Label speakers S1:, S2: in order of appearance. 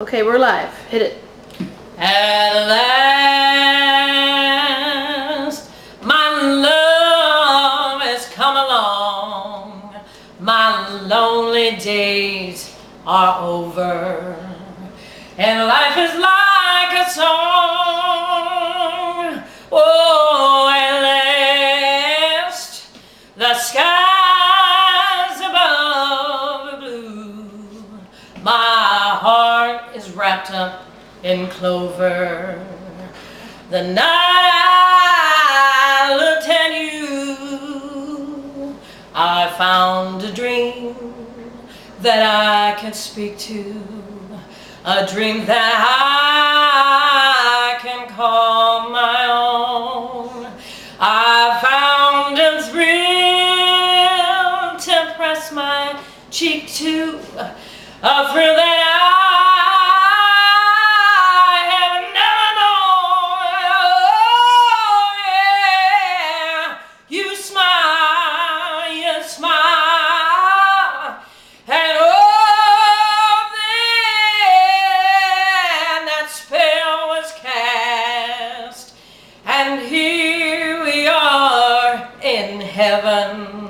S1: Okay, we're live. Hit it.
S2: At last, my love has come along. My lonely days are over, and life is like a song. Oh, at last, the skies above are blue. My heart is wrapped up in clover. The night I looked at you, I found a dream that I can speak to, a dream that I can call my own. I found a thrill to press my cheek to, a thrill that I have never known. Oh, yeah. You smile, and oh, then that spell was cast, and here we are in heaven.